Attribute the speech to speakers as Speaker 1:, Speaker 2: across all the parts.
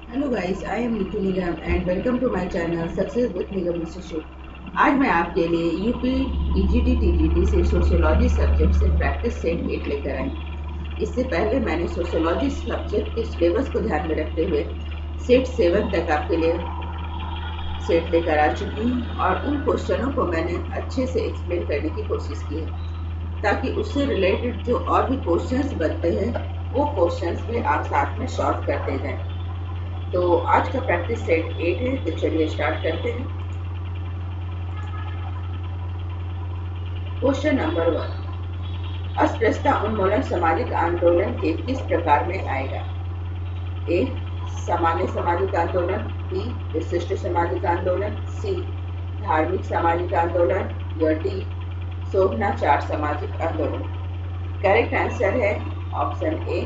Speaker 1: Hello guys, I am Neetu Nigam and welcome to my channel success with Nigam institute. आज मैं आपके लिए यूपी ईजीटी टीजीटी से सोशियोलॉजी सब्जेक्ट से प्रैक्टिस सेट 8 लेकर आई। इससे पहले मैंने सोशियोलॉजी सब्जेक्ट के सिलेबस को ध्यान में रखते हुए सेट 7 तक आपके लिए सेट लेकर आ चुकी हूँ और उन क्वेश्चनों को मैंने अच्छे से एक्सप्लेन करने की कोशिश की है ताकि उससे रिलेटेड जो और भी क्वेश्चंस बनते हैं वो क्वेश्चंस भी आप साथ में सॉल्व करते जाएं। तो आज का प्रैक्टिस सेट 8 है, तो चलिए स्टार्ट करते हैं। क्वेश्चन नंबर 1, अस्पृश्यता उन्मूलन सामाजिक आंदोलन के किस प्रकार में आएगा? ए, सामान्य सामाजिक आंदोलन, बी, विशिष्ट सामाजिक आंदोलन, सी, धार्मिक सामाजिक आंदोलन या डी, शोभनाचार सामाजिक आंदोलन। करेक्ट आंसर है ऑप्शन ए,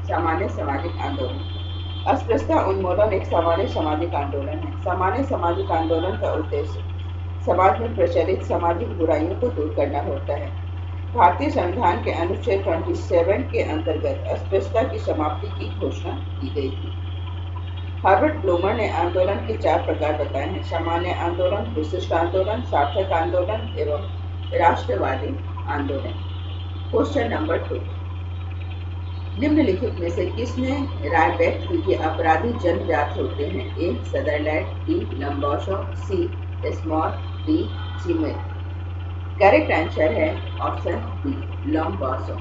Speaker 1: सामान्य सामाजिक आंदोलन। अस्पृश्यता उन्मूलन एक सामान्य सामाजिक आंदोलन है। सामान्य सामाजिक आंदोलन का उद्देश्य समाज में प्रचलित सामाजिक बुराइयों को दूर करना होता है। भारतीय संविधान के अनुच्छेद 27 के अंतर्गत अस्पृश्यता की समाप्ति की घोषणा की गई थी। हर्बर्ट ब्लूमर ने आंदोलन के 4 प्रकार बताए हैं: सामान्य आंदोलन, विशिष्ट आंदोलन, सार्थक आंदोलन एवं राष्ट्रवादी आंदोलन। क्वेश्चन नंबर 2, निम्नलिखित में से किसने राय व्यक्त की कि अपराधी जन्मजात होते हैं? A, Sutherland, B, Lombroso, C, Small, D, जीमेल। करेक्ट आंसर है ऑप्शन बी, लंबोशो।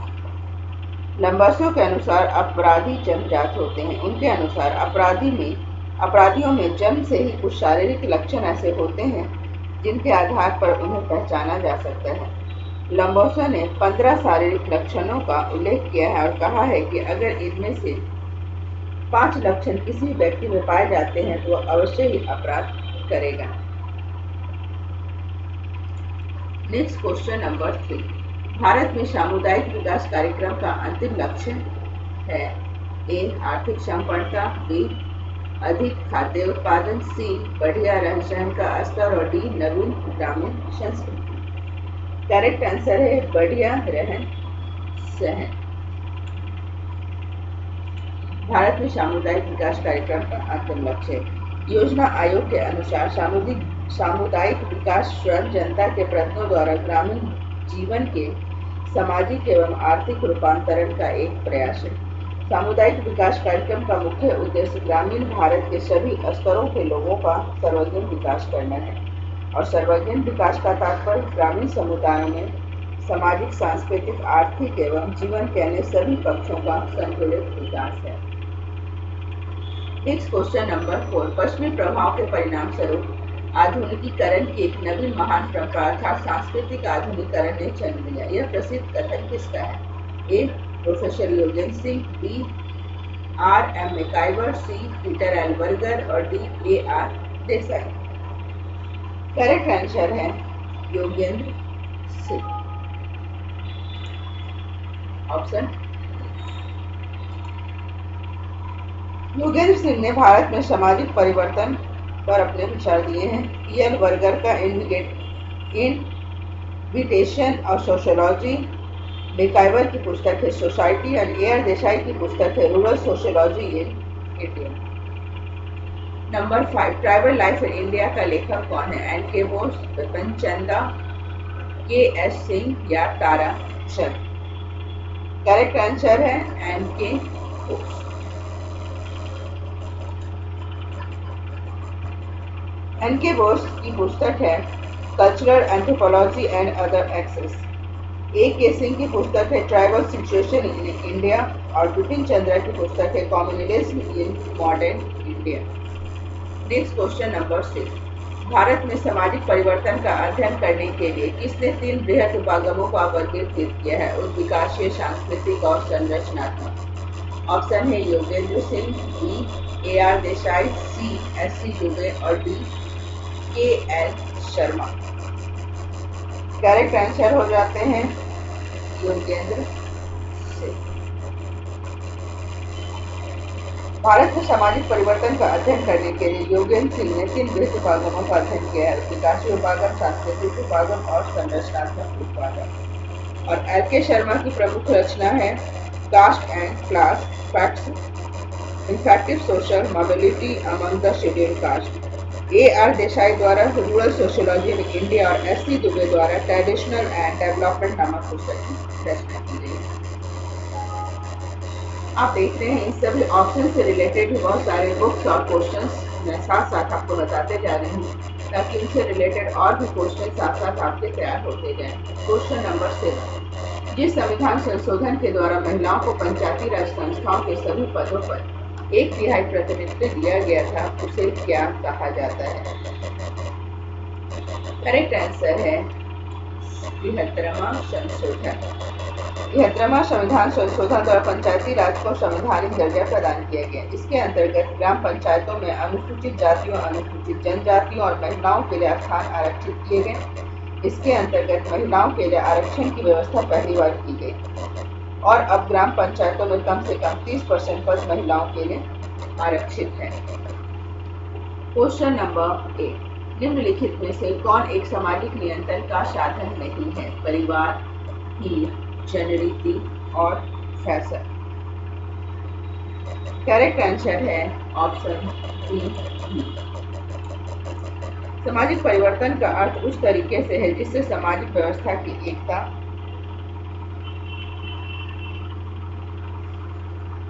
Speaker 1: लंबोशो के अनुसार अपराधी जन्मजात होते हैं। उनके अनुसार अपराधियों में जन्म से ही कुछ शारीरिक लक्षण ऐसे होते हैं जिनके आधार पर उन्हें पहचाना जा सकता है। लंबोशो ने 15 शारीरिक लक्षणों का उल्लेख किया है और कहा है कि अगर इनमें से 5 लक्षण किसी व्यक्ति में पाए जाते हैं तो वह अवश्य ही अपराध करेगा। नेक्स्ट क्वेश्चन नंबर 3, भारत में सामुदायिक विकास कार्यक्रम का अंतिम लक्ष्य है? ए, आर्थिक संपन्नता, बी, अधिक खाद्य उत्पादन, सी, बढ़िया रहन सहन का स्तर और डी, नवीन ग्रामीण संस्कृति। करेक्ट आंसर है बढ़िया रहन सहन। भारत में सामुदायिक विकास कार्यक्रम का अंतिम लक्ष्य है। योजना आयोग के अनुसार सामुदायिक विकास स्वयं जनता के प्रयत्नों द्वारा ग्रामीण जीवन के सामाजिक एवं आर्थिक रूपांतरण का एक प्रयास है। सामुदायिक विकास कार्यक्रम का मुख्य उद्देश्य ग्रामीण भारत के सभी स्तरों के लोगों का सर्वांगीण विकास करना है और सर्वांगीण विकास का तात्पर्य ग्रामीण समुदायों में सामाजिक, सांस्कृतिक, आर्थिक एवं जीवन के अन्य सभी पक्षों का संतुलित विकास है। नेक्स्ट क्वेश्चन नंबर 4, पश्चिमी प्रभाव के परिणाम स्वरूप आधुनिकीकरण की एक नवीन महान परंपरा अर्थात सांस्कृतिक आधुनिकीकरण ने जन्म लिया। यह प्रसिद्ध कथन किसका है? A, professor Yogendra Singh, B, R.M. MacIver, C, Peter L Berger और D, A.R. Desai. Correct answer है योगेंद्र सिंह, ऑप्शन। योगेंद्र सिंह ने भारत में सामाजिक परिवर्तन पर अपने विचार दिए हैं। पीएल बर्गर का इनविटेशन और सोशियोलॉजी, मैकाइवर की पुस्तक है सोसाइटी और A.R. देसाई की पुस्तक है rural sociology in India. Number 5, tribal life in India का लेखक कौन है? N.K. बोस, बिपिन चंद्र, K.S. सिंह या तारा चंद। करेक्ट आंसर है N.K. बोस। N.K. बोस की पुस्तक है cultural anthropology and other essays. A.K. Singh की पुस्तक है ट्राइबल सिचुएशन इन इंडिया और बिपिन चंद्र की पुस्तक है communism in modern India. Next question number 6, Bharat में सामाजिक परिवर्तन का अध्ययन करने के लिए किसने 3 बृहद उपागमों को वर्गीकृत किया है? उद्विकाशीय, सांस्कृतिक और संरचनात्मक। ऑप्शन है योगेंद्र सिंह, बी, A.R. देसाई, सी, S.C. दुबे और D, K.L. Sharma. Correct answer हो जाते हैं योगेंद्र सिंह। भारत में सामाजिक परिवर्तन का अध्ययन करने के लिए योगेंद्र सिंह ने 3 बृहद उपागमों का अध्ययन किया है: विकासीय उपागम, सांस्कृतिक उपागम और संरचनात्मक उपागम। और L.K. शर्मा की प्रमुख रचना है caste and class effective social mobility among the scheduled caste. A.R. Desai द्वारा रूरल सोशियोलॉजी इन इंडिया और S.C. दुबे द्वारा ट्रेडिशनल एंड डेवलपमेंट नामक पुस्तक की रचना की गई है। आप देख रहे हैं इन सभी ऑप्शन से रिलेटेड बहुत सारे बुक्स और क्वेश्चंस मैं साथ साथ आपको बताते जा रही हूँ ताकि इनसे रिलेटेड और भी क्वेश्चन साथ साथ आपके तैयार होते जाएं। क्वेश्चन नंबर 7, जिस संविधान संशोधन के द्वारा महिलाओं को पंचायती राज संस्थाओं के सभी पदों पर 1/3 प्रतिनिधित्व दिया गया था उसे क्या कहा जाता है? करेक्ट आंसर है 73वां संशोधन। 73वां संविधान संशोधन द्वारा पंचायती राज को संवैधानिक दर्जा प्रदान किया गया। इसके अंतर्गत ग्राम पंचायतों में अनुसूचित जातियों, अनुसूचित जनजातियों और महिलाओं के लिए स्थान आरक्षित किए गए। इसके अंतर्गत महिलाओं के लिए आरक्षण की व्यवस्था पहली बार की गई और अब ग्राम पंचायतों में कम से कम 30% पद महिलाओं के लिए आरक्षित है। क्वेश्चन नंबर 8, निम्नलिखित में से कौन एक सामाजिक नियंत्रण का साधन नहीं है? परिवार, हीर, जनरीति और फैशन। करेक्ट आंसर है ऑप्शन डी। सामाजिक परिवर्तन का अर्थ उस तरीके से है जिससे सामाजिक व्यवस्था की एकता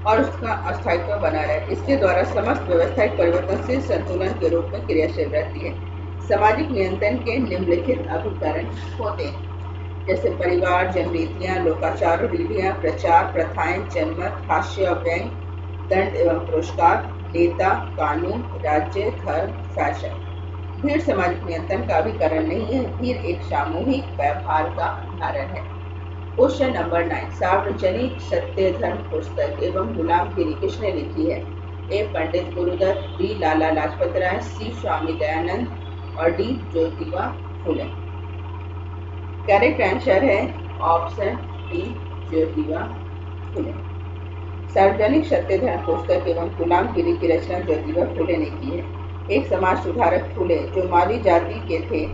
Speaker 1: और उसका अस्थायित्व बना रहे। इसके द्वारा समस्त व्यवस्था एक परिवर्तनशील संतुलन के रूप में क्रियाशील रहती है। सामाजिक नियंत्रण के निम्नलिखित अभिकरण होते हैं जैसे परिवार, जनरीतियां, लोकाचार, रूढ़ियां, प्रचार, प्रथाएं, जनमत, हास्य और व्यंग, दंड एवं पुरस्कार, नेता, कानून, राज्य, धर्म, फैशन। भीड़ सामाजिक नियंत्रण का अभिकरण नहीं है। भीड़ एक सामूहिक व्यवहार का उदाहरण है। क्वेश्चन नंबर 9, सार्वजनिक सत्य धर्म पुस्तक एवं गुलामगिरी किसने लिखी है? ए. पंडित गुरुदत्त, बी. लाला लाजपत राय, सी. स्वामी दयानंद और D. Jyotiba Phule. Correct answer है ऑप्शन डी, ज्योतिबा फुले। सार्वजनिक सत्य धर्म पुस्तक एवं गुलामगिरी की रचना ज्योतिबा फुले ने की है। एक समाज सुधारक फुले जो माली जाति के थे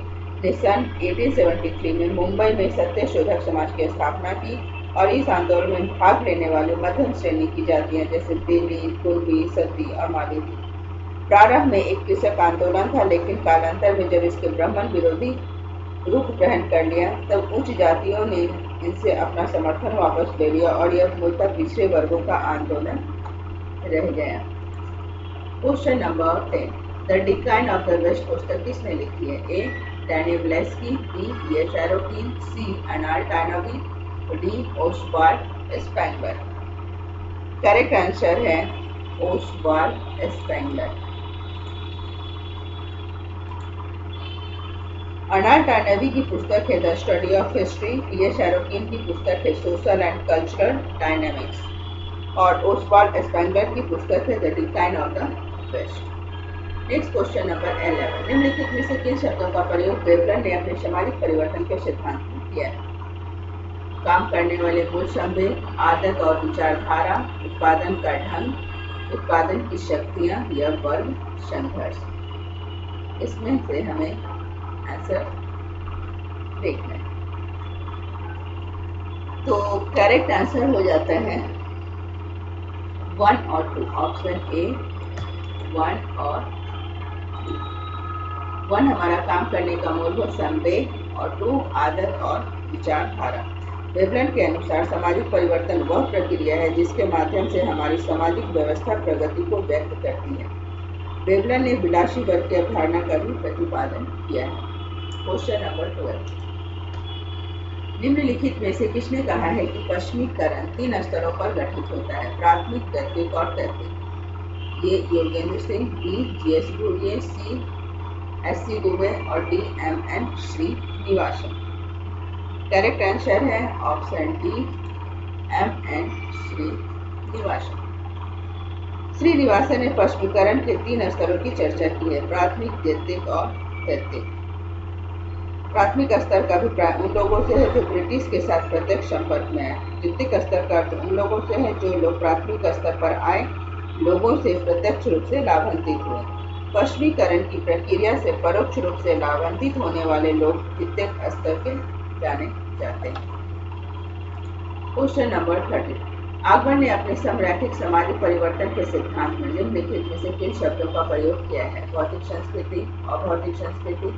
Speaker 1: ने सन 1873 में मुंबई में सत्य शोधक समाज की स्थापना की और इस आंदोलन में भाग लेने वाले मध्यम श्रेणी की जातियां जैसे तेली, कुर्मी, सती और माली थी। प्रारंभ में एक कृषक आंदोलन था, लेकिन कालांतर में जब इसके ब्राह्मण विरोधी रूप ग्रहण कर लिया तब उच्च जातियों ने इनसे अपना समर्थन वापस ले लिया और यह मूलतः पिछड़े वर्गों का आंदोलन रह गया। Question number 10, the decline of the west पुस्तक किसने लिखी है? A. Danilevsky, B. Sorokin, C. Arnold टार्नोवी, D. Oswald Spengler. Correct answer है ओस्वाल्ड स्पेंगलर। अर्नाल्ड टार्नोवी की पुस्तक है the study of history, Sorokin की पुस्तक है सोशल एंड कल्चरल डायनामिक्स और ओस्वाल्ड स्पेंगलर की पुस्तक है the decline of the west. Next question number 11, निम्नलिखित में से किन शब्दों का प्रयोग वेवलर ने अपने सामाजिक परिवर्तन के सिद्धांत में किया है? काम करने वाले मूल संवेग, आदत और विचारधारा, उत्पादन का ढंग, उत्पादन की शक्तियां या वर्ग, संघर्ष। इसमें से हमें आंसर देखना है। तो करेक्ट आंसर हो जाता है 1 और 2, ऑप्शन ए 1 और 1 हमारा काम करने का मूलभूत संवेग और 2 आदत और विचारधारा। वेवलर के अनुसार सामाजिक परिवर्तन वह प्रक्रिया है जिसके माध्यम से हमारी सामाजिक व्यवस्था प्रगति को व्यक्त करती है। वेवलर ने विलासी वर्ग की अवधारणा का भी प्रतिपादन किया है। क्वेश्चन नंबर 12, निम्नलिखित में से किसने कहा है कि पश्चिमीकरण 3 स्तरों पर गठित होता है? प्राथमिक, तैतिक और तैतिक। ये योगेंद्र सिंह, बी. जी.एस. घुरिये, सी. S.C. दुबे और D. M.N. Srinivasan. Correct answer है option D, M.N. Srinivasan. Srinivasan ने पश्चिमीकरण के 3 स्तरों की चर्चा की है, प्राथमिक, तैतिक और तैतिक। प्राथमिक स्तर का अभिप्राय उन लोगों से है जो ब्रिटिश के साथ प्रत्यक्ष संपर्क में आए। तैतिक स्तर का अर्थ उन लोगों से है जो लोग प्राथमिक स्तर पर आए लोगों से प्रत्यक्ष रूप से लाभान्वित हुए। पश्चिमीकरण की प्रक्रिया से परोक्ष रूप से लाभान्वित होने वाले लोग तैतिक स्तर के जाने जाते हैं। क्वेश्चन नंबर 13, आगमन ने अपने समरैखिक सामाजिक परिवर्तन के सिद्धांत में निम्नलिखित में से किन शब्दों का प्रयोग किया है? भौतिक संस्कृति, अभौतिक संस्कृति,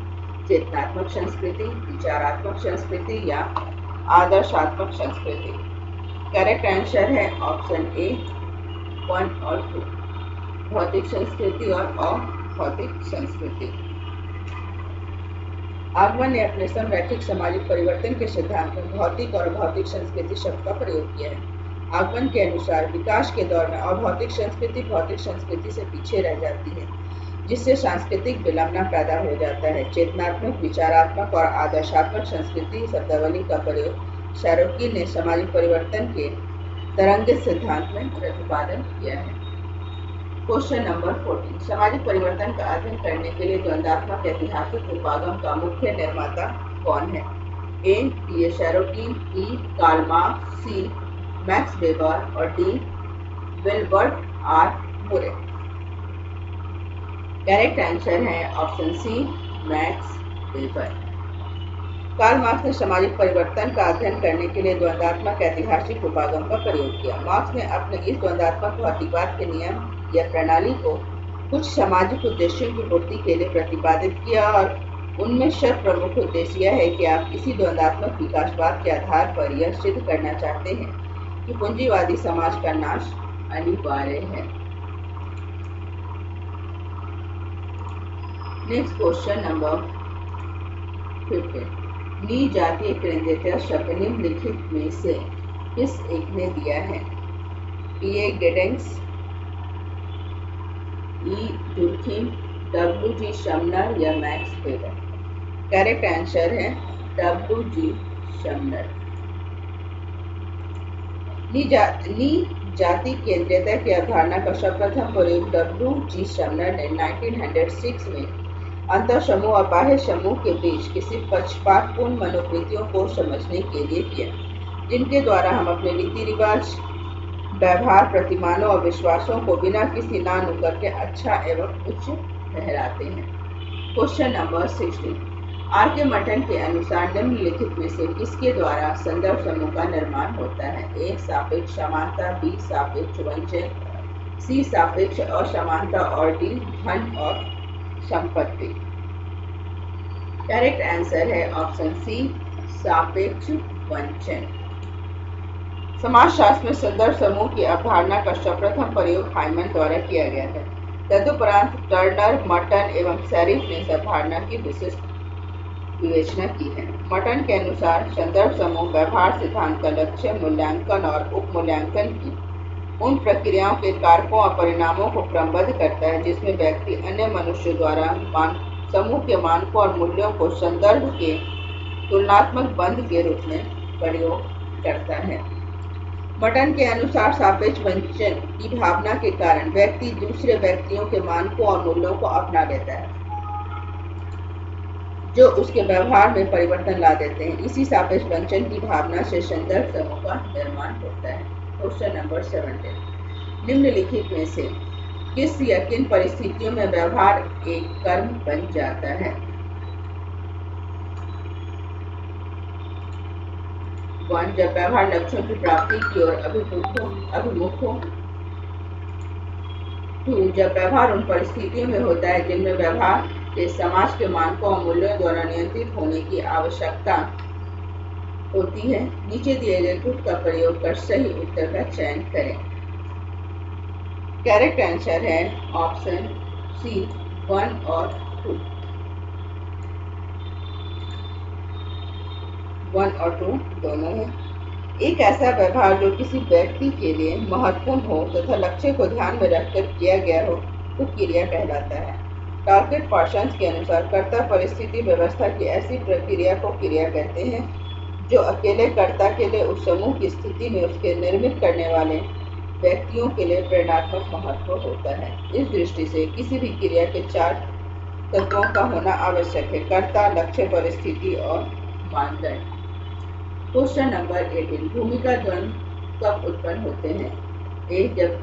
Speaker 1: चेतनात्मक संस्कृति, विचारात्मक संस्कृति या आदर्शात्मक संस्कृति। करेक्ट आंसर है ऑप्शन ए 1 और 2, भौतिक संस्कृति और अभौतिक संस्कृति। आगमन ने अपने समरैखिक सामाजिक परिवर्तन के सिद्धांत में भौतिक और अभौतिक संस्कृति शब्द का प्रयोग किया है। आगमन के अनुसार विकास के दौर में अभौतिक संस्कृति भौतिक संस्कृति से पीछे रह जाती है, जिससे सांस्कृतिक विलंबना पैदा हो जाता है। चेतनात्मक, विचारात्मक और आदर्शात्मक संस्कृति शब्दावली का प्रयोग शैरोकी ने सामाजिक परिवर्तन के तरंगित सिद्धांत में प्रतिपादन किया है। क्वेश्चन नंबर 14, सामाजिक परिवर्तन का अध्ययन करने के लिए द्वंद्वात्मक ऐतिहासिक उपागम का मुख्य निर्माता कौन है? A T Sorokin, B Karl Marx, C Max Weber और D Wilbert R Moore. Correct answer है option C Max Weber. Karl Marx ने सामाजिक परिवर्तन का अध्ययन करने के लिए द्वंद्वात्मक ऐतिहासिक उपागम का प्रयोग किया। मार्क्स ने अपने इस द्वंद्वात्मक भौतिकवाद के नियम या प्रणाली को कुछ सामाजिक उद्देश्यों की पूर्ति के लिए प्रतिपादित किया और उनमें से प्रमुख उद्देश्य यह है कि आप किसी द्वंद्वात्मक विकासवाद के आधार पर यह सिद्ध करना चाहते हैं कि पूंजीवादी समाज का नाश अनिवार्य है। नेक्स्ट क्वेश्चन नंबर 15, नी जातीय केंद्रीयता शब्द निम्नलिखित में से किस एक ने दिया है? पीए गेडेंस, ई डुर्खीम, डब्ल्यू.जी. शमनर या मैक्स वेबर। करेक्ट आंसर है डब्ल्यू.जी. शमनर। नी जाति केंद्रीयता की अवधारणा का सर्वप्रथम प्रयोग डब्ल्यू.जी. शमनर ने 1906 में अंतर समूह और बाह्य समूह के बीच किसी पक्षपातपूर्ण मनोवृत्तियों को समझने के लिए किया, जिनके द्वारा हम अपने रीति रिवाज, व्यवहार, प्रतिमानों और विश्वासों को बिना किसी ना नुकर के अच्छा एवं उच्च ठहराते हैं। क्वेश्चन नंबर 16, आर के मटन के अनुसार निम्नलिखित में से किसके द्वारा संदर्भ समूह का निर्माण होता है? ए सापेक्ष समानता, बी सापेक्ष वंचन, सी सापेक्ष असमानता और डी धन और संपत्ति। करेक्ट आंसर है ऑप्शन सी सापेक्ष वंचन। समाजशास्त्र में संदर्भ समूह की अवधारणा का सर्वप्रथम प्रयोग हाइमन द्वारा किया गया है। तदुपरांत टर्नर, मटन एवं सेरिफ ने इस अवधारणा की विशिष्ट विवेचना की है। मटन के अनुसार संदर्भ समूह व्यवहार सिद्धांत का लक्ष्य मूल्यांकन और उप मूल्यांकन की उन प्रक्रियाओं के कारकों और परिणामों को क्रमबद्ध करता है जिसमें व्यक्ति अन्य मनुष्यों द्वारा समूह के मानकों और मूल्यों को संदर्भ के तुलनात्मक बंध के रूप में प्रयोग करता है। मटन के अनुसार सापेक्ष वंचन की भावना के कारण व्यक्ति दूसरे व्यक्तियों के मानकों और मूल्यों को अपना लेता है, जो उसके व्यवहार में परिवर्तन ला देते हैं। इसी सापेक्ष वंचन की भावना से संदर्भ समूह का निर्माण होता है। क्वेश्चन नंबर 17, निम्नलिखित में से किस या किन परिस्थितियों में व्यवहार एक कर्म बन जाता है? 1, जब व्यवहार लक्ष्यों की प्राप्ति की ओर अभिमुख हो। 2, जब व्यवहार उन परिस्थितियों में होता है जिनमें व्यवहार के समाज के मानकों और मूल्यों द्वारा नियंत्रित होने की आवश्यकता होती है। नीचे दिए गए गुट का प्रयोग कर सही उत्तर का चयन करें। करेक्ट आंसर है ऑप्शन सी 1 और 2। 1 और 2 दोनों है। एक ऐसा व्यवहार जो किसी व्यक्ति के लिए महत्वपूर्ण हो तथा लक्ष्य को ध्यान में रखकर किया गया हो तो क्रिया कहलाता है। टार्गेट पार्सन्स के अनुसार कर्ता परिस्थिति व्यवस्था की ऐसी प्रक्रिया को क्रिया कहते हैं जो अकेले कर्ता के लिए उस समूह की स्थिति में उसके निर्मित करने वाले व्यक्तियों के लिए प्रेरणात्मक महत्व होता है। इस दृष्टि से किसी भी क्रिया के 4 तत्वों का होना आवश्यक है: कर्ता, लक्ष्य, परिस्थिति और मानदंड। क्वेश्चन नंबर 18, भूमिका द्वंद्व कब उत्पन्न होते हैं? ए, जब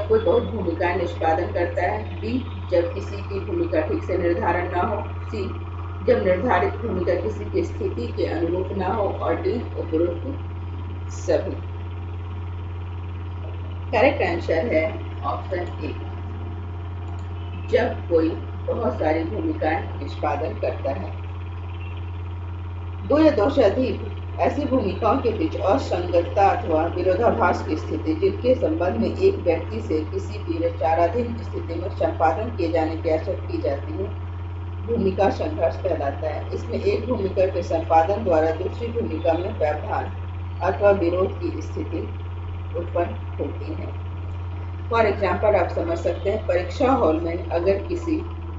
Speaker 1: कोई बहुत भूमिकाएं निष्पादन करता है। बी, जब किसी की भूमिका ठीक से निर्धारण न हो। सी, जब निर्धारित भूमिका किसी की स्थिति के अनुरूप न हो। और डी, उपरोक्त सभी। करेक्ट आंसर है ऑप्शन ए। जब कोई बहुत सारी भूमिकाएं निष्पादन करता है। दो या दो से अधिक ऐसी भूमिकाओं के बीच असंगतता अथवा विरोधाभास की स्थिति जिनके संबंध में एक व्यक्ति से किसी भी विचाराधीन स्थिति में संपादन किए जाने की आशा की जाती है, भूमिका संघर्ष कहलाता है। इसमें एक भूमिका के संपादन द्वारा दूसरी भूमिका में व्यवधान अथवा विरोध की स्थिति उत्पन्न होती है। फॉर एग्जाम्पल आप समझ सकते हैं, परीक्षा हॉल में अगर किसी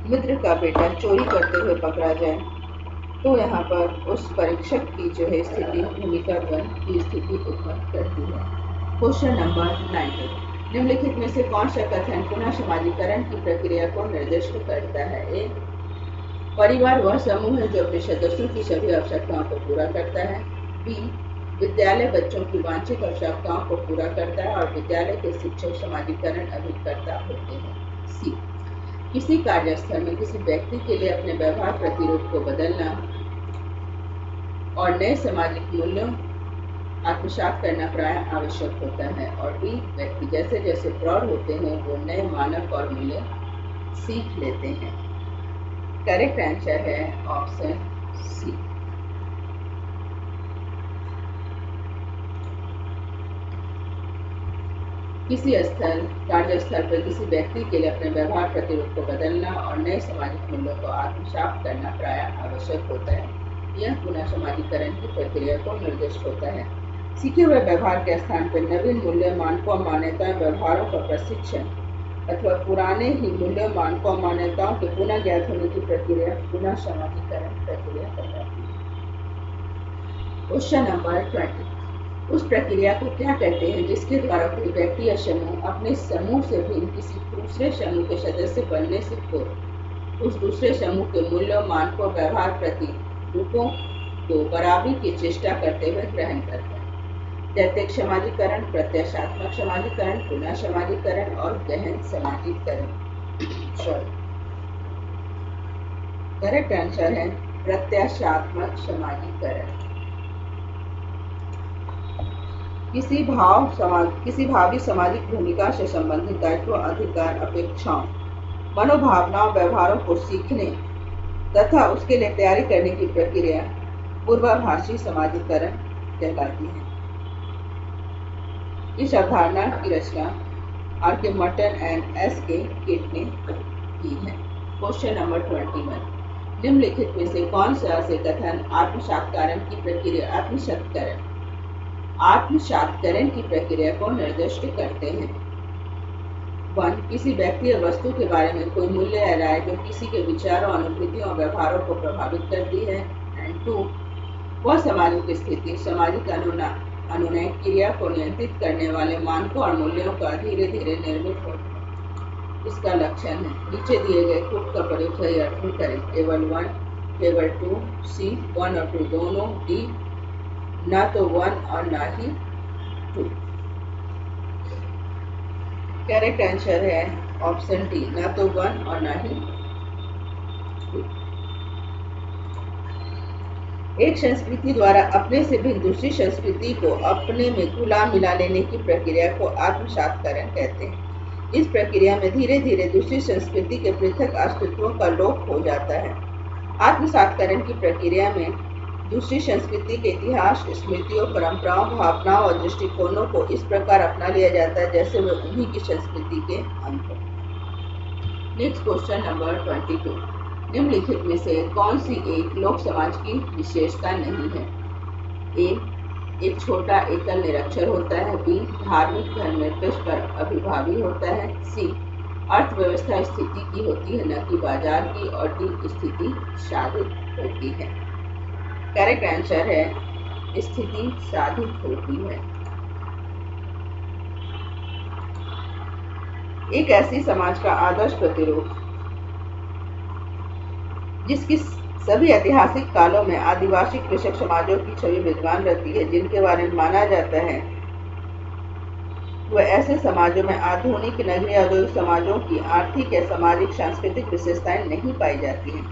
Speaker 1: मित्र का बेटा चोरी करते हुए पकड़ा जाए तो यहाँ पर उस परीक्षक की जो है स्थिति भूमिका द्वंद्व की स्थिति उत्पन्न करती है। क्वेश्चन नंबर 19, निम्नलिखित में से कौन सा कथन पुनः समाजीकरण की प्रक्रिया को निर्दिष्ट करता है? ए, परिवार वह समूह है जो अपने सदस्यों की सभी आवश्यकताओं को पूरा करता है। बी, विद्यालय बच्चों की वांछित आवश्यकताओं को पूरा करता है और विद्यालय के शिक्षक समाजीकरण अभिकर्ता होते हैं। सी, किसी कार्यस्थल में किसी व्यक्ति के लिए अपने व्यवहार प्रतिरूप को बदलना और नए सामाजिक मूल्यों आत्मसात करना प्राय आवश्यक होता है। और डी, व्यक्ति जैसे जैसे प्रौढ़ होते हैं वो नए मानक और मूल्य सीख लेते हैं। करेक्ट आंसर है ऑप्शन सी। किसी कार्यस्थल पर किसी व्यक्ति के लिए अपने व्यवहार प्रतिरूप को बदलना और नए सामाजिक मूल्यों को आत्मसात करना प्राय आवश्यक होता है। यह पुनः समाजीकरण की प्रक्रिया को निर्दिष्ट होता है। सीखे हुए व्यवहार के स्थान पर नवीन मूल्य मानकों मान्यताएं व्यवहारों का प्रशिक्षण अथवा पुराने ही मूल्य मानकों मान्यताओं के पुनः ज्ञात होने की प्रक्रिया पुनः समाजीकरण प्रक्रिया कहलाती है। क्वेश्चन नंबर 20, उस प्रक्रिया को क्या कहते हैं जिसके द्वारा कोई व्यक्ति या समूह अपने समूह से भिन्न किसी दूसरे समूह के सदस्य बनने से पूर्व उस दूसरे समूह के मूल्यों मानकों व्यवहार प्रतिरूपों को बराबरी की चेष्टा करते हुए ग्रहण करता है? दैतिक समाजीकरण, प्रत्याशात्मक समाजीकरण, पुनः समाजीकरण और गहन समाजीकरण। करेक्ट आंसर है प्रत्याशात्मक समाजीकरण। किसी भावी सामाजिक भूमिका से संबंधित दायित्व, अधिकार, अपेक्षाओं, मनोभावनाओं, व्यवहारों को सीखने तथा उसके लिए तैयारी करने की प्रक्रिया पूर्वाभासी समाजीकरण कहलाती है। इस अवधारणा की रचना R K. Merton and S K. Kitt ने की है। क्वेश्चन नंबर 21, निम्नलिखित में से कौन सा से कथन आत्मसात्करण की प्रक्रिया को निर्दिष्ट करते हैं? 1, किसी व्यक्ति या वस्तु के बारे में कोई मूल्य या राय जो किसी के विचारों, अनुभूतियों और व्यवहारों को प्रभावित करती है। एंड 2, वह सामाजिक स्थिति सामाजिक अनुनय क्रिया को नियंत्रित करने वाले मानकों और मूल्यों का धीरे धीरे निर्मित होता है। इसका लक्षण है नीचे दिए गए कुट का प्रयोग सही अर्थ में करें। केवल 1, केवल 2, सी 1 और 2 दोनों, डी ना तो 1 और ना ही 2। करेक्ट आंसर है ऑप्शन डी, ना तो 1 और ना ही 2। एक संस्कृति द्वारा अपने से भिन्न दूसरी संस्कृति को अपने में घुला मिला लेने की प्रक्रिया को आत्मसात्करण कहते हैं। इस प्रक्रिया में धीरे धीरे दूसरी संस्कृति के पृथक अस्तित्वों का लोप हो जाता है। आत्मसात्करण की प्रक्रिया में दूसरी संस्कृति के इतिहास, स्मृतियों, परंपराओं, भावनाओं और दृष्टिकोणों को इस प्रकार अपना लिया जाता है जैसे वे उन्हीं की संस्कृति के अंग हो। नेक्स्ट क्वेश्चन नंबर 22, निम्नलिखित में से कौन सी एक लोक समाज की विशेषता नहीं है? ए, एक छोटा एकल निरक्षर होता है। बी, धार्मिक धर्मनिरपेक्ष पर अभिभावी होता है। सी, अर्थव्यवस्था स्थिति की होती है न कि बाजार की। और डी, स्थिति साधित होती है। करेक्ट आंसर है स्थिति साधित होती है। एक ऐसी समाज का आदर्श प्रतिरूप जिसकी सभी ऐतिहासिक कालों में आदिवासी कृषक समाजों की छवि विद्यमान रहती है, जिनके बारे में माना जाता है वह ऐसे समाजों में आधुनिक नगरीय औद्योगिक समाजों की आर्थिक या सामाजिक सांस्कृतिक विशेषताएं नहीं पाई जाती हैं।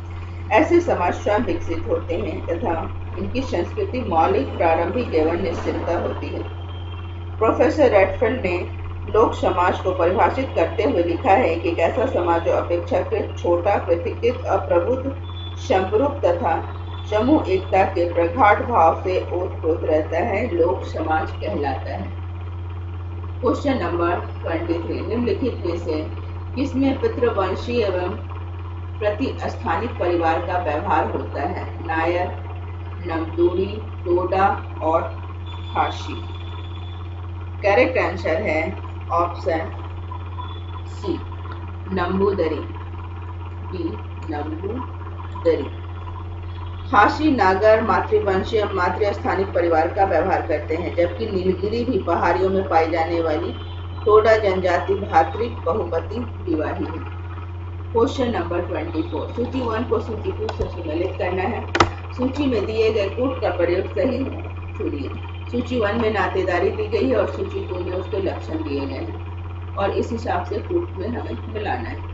Speaker 1: ऐसे समाज स्वयं विकसित होते हैं तथा इनकी संस्कृति मौलिक, प्रारंभिक एवं निश्चितता होती है। प्रोफेसर रेडफील्ड ने लोक समाज को परिभाषित करते हुए लिखा है कि एक ऐसा समाज जो अपेक्षाकृत छोटा, पृथकीकृत, अप्रबुद्ध, समरूप तथा समूह एकता के प्रगाढ़ भाव से ओतप्रोत रहता है, लोक समाज कहलाता है। क्वेश्चन नंबर 23, निम्नलिखित में से किसमें पितृवंशी एवं प्रतिस्थानिक परिवार का व्यवहार होता है? नायर, नमदूरी, टोडा और खासी। करेक्ट आंसर है option C, Namboodiri. B, Namboodiri. Khasi नागर मातृवंशीय मातृस्थानिक परिवार का व्यवहार करते हैं, जबकि नीलगिरी भी पहाड़ियों में पाई जाने वाली टोडा जनजाति भातृक बहुपति विवाही है। क्वेश्चन नंबर 24, सूची 1 को सूची 2 से सुमेलित करना है। सूची में दिए गए कूट का प्रयोग सही चुनिए। सूची 1 में नातेदारी दी गई है और सूची 2 में उसके लक्षण दिए गए हैं और इस हिसाब से कूट में हमें मिलाना है।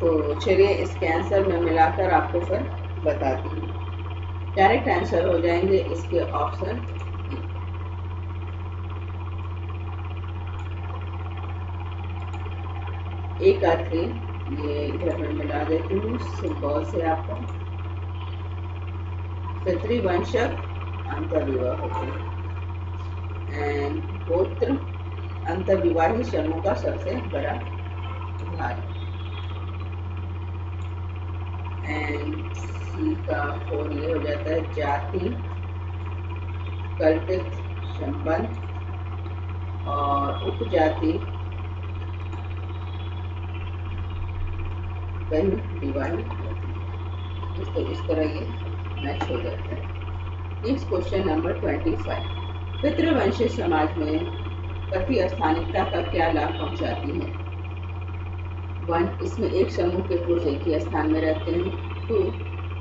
Speaker 1: तो चलिए इसके आंसर में मिलाकर आपको फिर बताती हूँ। डायरेक्ट आंसर हो जाएंगे इसके ऑप्शन ए का 3, ये इधर में मिला देती हूँ सिंबल से आपको। पितृवंशक अंतर्विवाह होते हैं एंड गोत्र अंतर्विवाही समूह का सबसे बड़ा भाग। एंड सी का 4 ये हो जाता है जाति, कल्पित संबंध और उपजाति कहीं विवाही तो इस तरह ये मैच हो जाता है। नेक्स्ट क्वेश्चन नंबर 25, पितृवंशी समाज में प्रतिस्थानिकता का क्या लाभ पहुंचाती है? 1, इसमें एक समूह के पुरुष एक ही स्थान में रहते हैं। 2,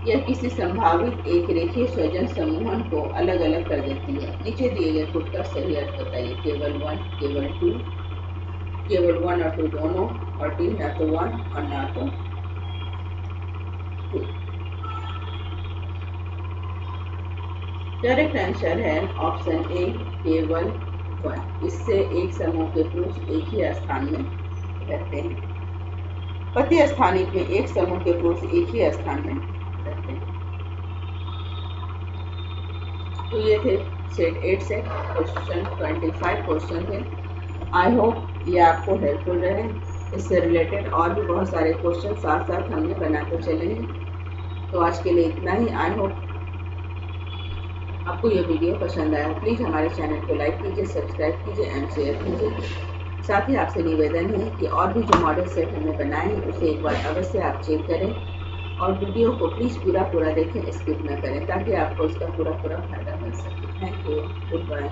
Speaker 1: यह किसी संभावित एक रेखीय स्वजन समूहन को अलग अलग कर देती है। नीचे दिए गए कूट का सही अर्थ बताइए। केवल 1, केवल 2, केवल 1 और 2 दोनों, और डी ना तो 1 और ना तो 2। करेक्ट आंसर है ऑप्शन ए, केवल 1। इससे एक समूह के पुरुष एक ही स्थान में रहते हैं। पति स्थानिक में एक समूह के पुरुष एक ही स्थान में रहते हैं। तो ये थे सेट 8 से क्वेश्चन 25 क्वेश्चन थे। आई होप ये आपको हेल्पफुल रहे। इससे रिलेटेड और भी बहुत सारे क्वेश्चन साथ साथ हमने बनाते चलेंगे। तो आज के लिए इतना ही। आई होप आपको ये वीडियो पसंद आया। प्लीज़ हमारे चैनल को लाइक कीजिए, सब्सक्राइब कीजिए एंड शेयर कीजिए। साथ ही आपसे निवेदन है कि और भी जो मॉडल सेट हमने बनाए हैं उसे एक बार अवश्य आप चेक करें और वीडियो को प्लीज़ पूरा देखें, स्किप न करें, ताकि आपको इसका पूरा फायदा मिल सके। Thank you, good bye.